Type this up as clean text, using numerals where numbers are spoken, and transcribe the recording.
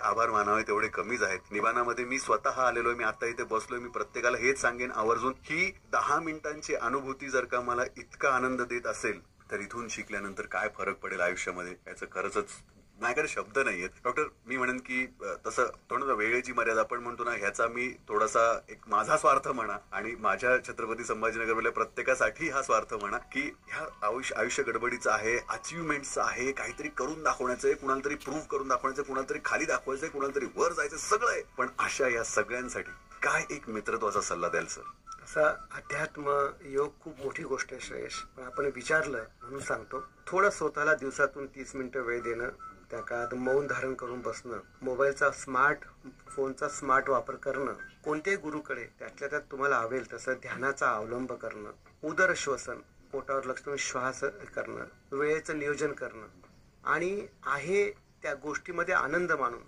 आभार मानावे तेवढे कमीच आहेत. निवानामध्ये मी स्वतः आलेलो आहे, मी आता इथे बसलोय. मी प्रत्येकाला हेच सांगेन आवर्जून की 10 मिनिटांची अनुभूती जर का मला इतका आनंद देत असेल तर इथून शिकल्यानंतर काय फरक पडेल आयुष्यामध्ये याचं खरंच माझ्याकडे शब्द नाहीयेत. डॉक्टर, मी म्हणेन की तसं थोडं वेळेची मर्यादा आपण म्हणतो ना, ह्याचा मी थोडासा एक माझा स्वार्थ म्हणा आणि माझ्या छत्रपती संभाजीनगरमधल्या प्रत्येकासाठी हा स्वार्थ म्हणा की ह्या आयुष्य गडबडीचं आहे, अचिव्हमेंटचं आहे, काहीतरी करून दाखवण्याचं आहे, कुणाला तरी प्रूव्ह करून दाखवायचं, कुणाला तरी खाली दाखवायचंय, कुणाला तरी वर जायचं, सगळं आहे. पण अशा या सगळ्यांसाठी काय एक मित्रत्वाचा सल्ला द्याल सर? असा अध्यात्म योग खूप मोठी गोष्ट आहे श्रेयश, पण आपण विचारलं म्हणून सांगतो. थोडं स्वतःला दिवसातून 30 मिनिटं वेळ देणं, त्या काळात मौन धारण करून बसणं, मोबाईलचा फोनचा स्मार्ट वापर करणं, कोणत्याही गुरुकडे त्यातल्या त्यात तुम्हाला हवेल तसं ध्यानाचा अवलंब करणं, उदर श्वसन, पोटावर लक्ष ठेवून श्वास करणं, वेळेचं नियोजन करणं आणि आहे त्या गोष्टीमध्ये आनंद मानून